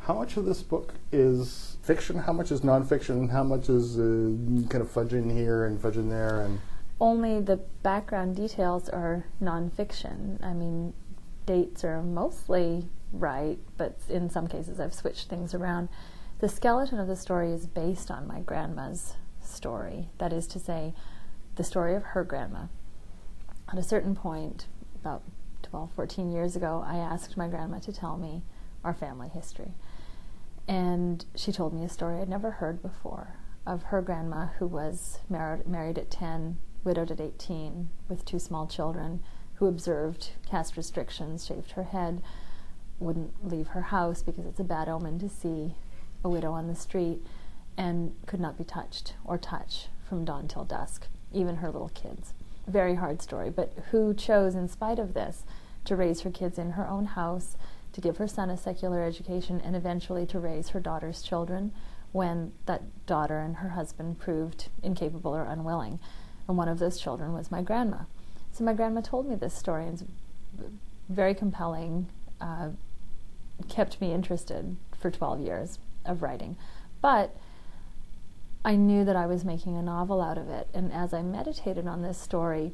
How much of this book is fiction? How much is nonfiction? How much is kind of fudging here and fudging there? And only the background details are nonfiction. I mean, dates are mostly right, but in some cases I've switched things around. The skeleton of the story is based on my grandma's story. That is to say, the story of her grandma. At a certain point, about 12, 14 years ago, I asked my grandma to tell me our family history. And she told me a story I'd never heard before of her grandma, who was married at 10, widowed at 18, with 2 small children, who observed caste restrictions, shaved her head, wouldn't leave her house because it's a bad omen to see a widow on the street, and could not be touched or touch from dawn till dusk, even her little kids. Very hard story, but who chose, in spite of this, to raise her kids in her own house, to give her son a secular education, and eventually to raise her daughter's children when that daughter and her husband proved incapable or unwilling. And one of those children was my grandma. So my grandma told me this story, and it's very compelling, kept me interested for 12 years of writing. But I knew that I was making a novel out of it, and as I meditated on this story,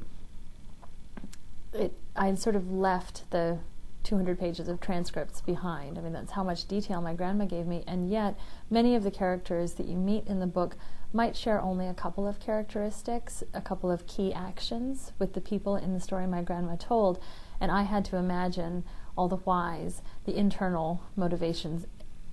I sort of left the 200 pages of transcripts behind. I mean, that's how much detail my grandma gave me, and yet many of the characters that you meet in the book might share only a couple of characteristics, a couple of key actions with the people in the story my grandma told, and I had to imagine all the whys, the internal motivations,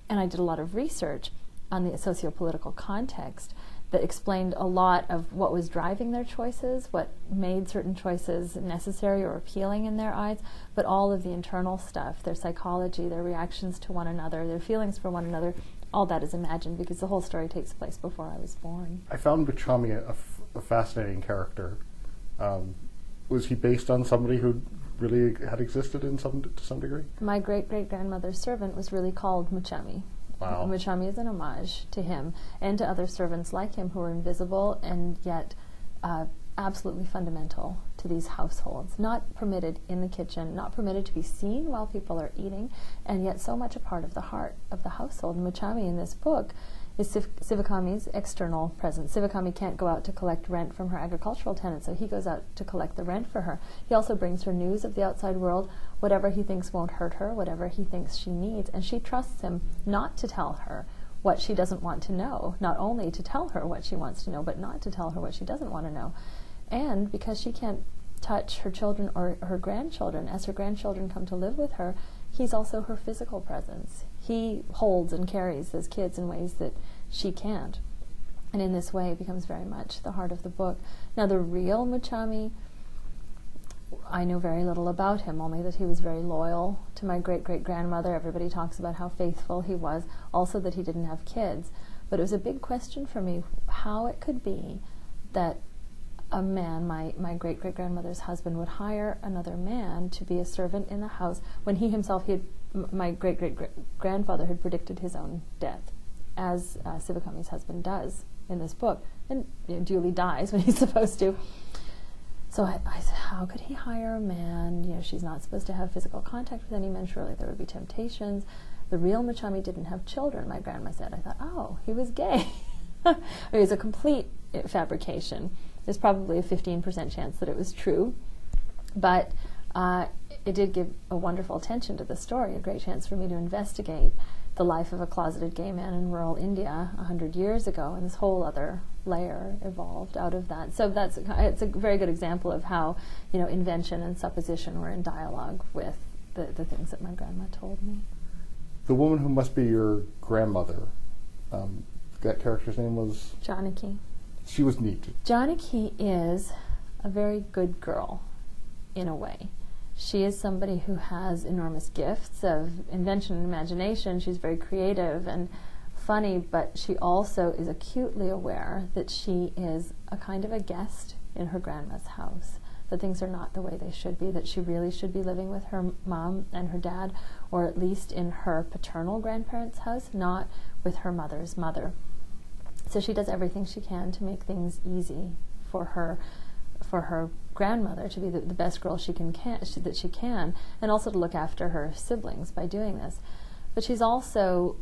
and I did a lot of research on the socio-political context that explained a lot of what was driving their choices, what made certain choices necessary or appealing in their eyes, but all of the internal stuff, their psychology, their reactions to one another, their feelings for one another, all that is imagined because the whole story takes place before I was born. I found Buchami a fascinating character. Was he based on somebody who really had existed to some degree? My great-great-grandmother's servant was really called Muchami. Wow. Muchami is an homage to him and to other servants like him who were invisible and yet absolutely fundamental to these households. Not permitted in the kitchen, not permitted to be seen while people are eating, and yet so much a part of the heart of the household. Muchami in this book is Sivakami's external presence. Sivakami can't go out to collect rent from her agricultural tenants, so he goes out to collect the rent for her. He also brings her news of the outside world, whatever he thinks won't hurt her, whatever he thinks she needs, and she trusts him not to tell her what she doesn't want to know, not only to tell her what she wants to know, but not to tell her what she doesn't want to know. And because she can't touch her children or her grandchildren, as her grandchildren come to live with her, he's also her physical presence. He holds and carries those kids in ways that she can't. And in this way, it becomes very much the heart of the book. Now, the real Muchami, I know very little about him, only that he was very loyal to my great-great-grandmother. Everybody talks about how faithful he was, also that he didn't have kids. But it was a big question for me how it could be that a man, my great-great-grandmother's husband, would hire another man to be a servant in the house when he himself, my great-great-grandfather had predicted his own death, as Sivakami's husband does in this book, and duly dies when he's supposed to. So I said, how could he hire a man? She's not supposed to have physical contact with any men. Surely there would be temptations. The real Muchami didn't have children, my grandma said. I thought, oh, he was gay. It was a complete fabrication. There's probably a 15% chance that it was true, but it did give a wonderful attention to the story, a great chance for me to investigate the life of a closeted gay man in rural India 100 years ago, and this whole other layer evolved out of that. So it's a very good example of how invention and supposition were in dialogue with the things that my grandma told me. The woman who must be your grandmother, that character's name was? Janaki. She was neat. Janaki is a very good girl, in a way. She is somebody who has enormous gifts of invention and imagination. She's very creative and funny, but she also is acutely aware that she is a kind of a guest in her grandma's house, that things are not the way they should be, that she really should be living with her mom and her dad, or at least in her paternal grandparents' house, not with her mother's mother. So she does everything she can to make things easy for her grandmother to be the best girl that she can, and also to look after her siblings by doing this. But she's also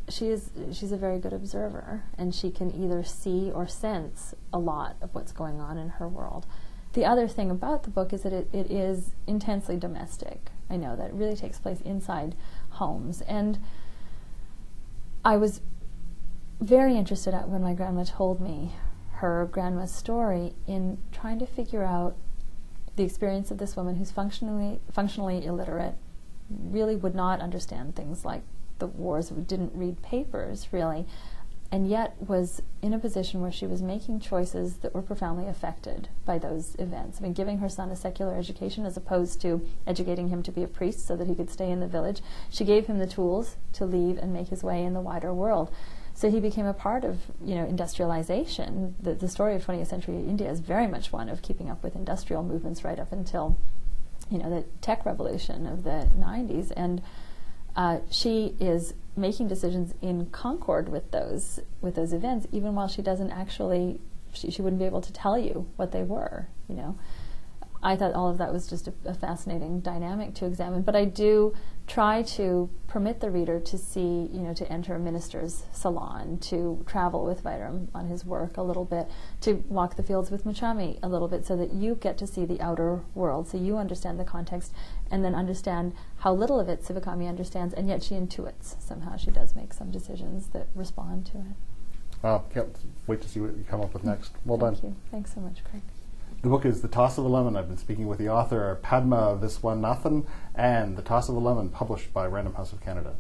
she's a very good observer, and she can either see or sense a lot of what's going on in her world. The other thing about the book is that it is intensely domestic. I know that it really takes place inside homes, and I was very interested when my grandma told me her grandma's story in trying to figure out the experience of this woman who's functionally illiterate, really would not understand things like the wars, didn't read papers really, and yet was in a position where she was making choices that were profoundly affected by those events. I mean, giving her son a secular education as opposed to educating him to be a priest so that he could stay in the village. She gave him the tools to leave and make his way in the wider world. So he became a part of, industrialization. The story of 20th century India is very much one of keeping up with industrial movements right up until, the tech revolution of the 90s. And she is making decisions in concord with those events, even while she doesn't actually, she wouldn't be able to tell you what they were, I thought all of that was just a fascinating dynamic to examine. But I do try to permit the reader to see, to enter a minister's salon, to travel with Vairam on his work a little bit, to walk the fields with Muchami a little bit, so that you get to see the outer world, so you understand the context, and then understand how little of it Sivakami understands, and yet she intuits. Somehow she does make some decisions that respond to it. Wow, can't wait to see what you come up with next. Well done. Thank you. Thanks so much, Craig. The book is The Toss of a Lemon. I've been speaking with the author, Padma Viswanathan, and The Toss of a Lemon, published by Random House of Canada.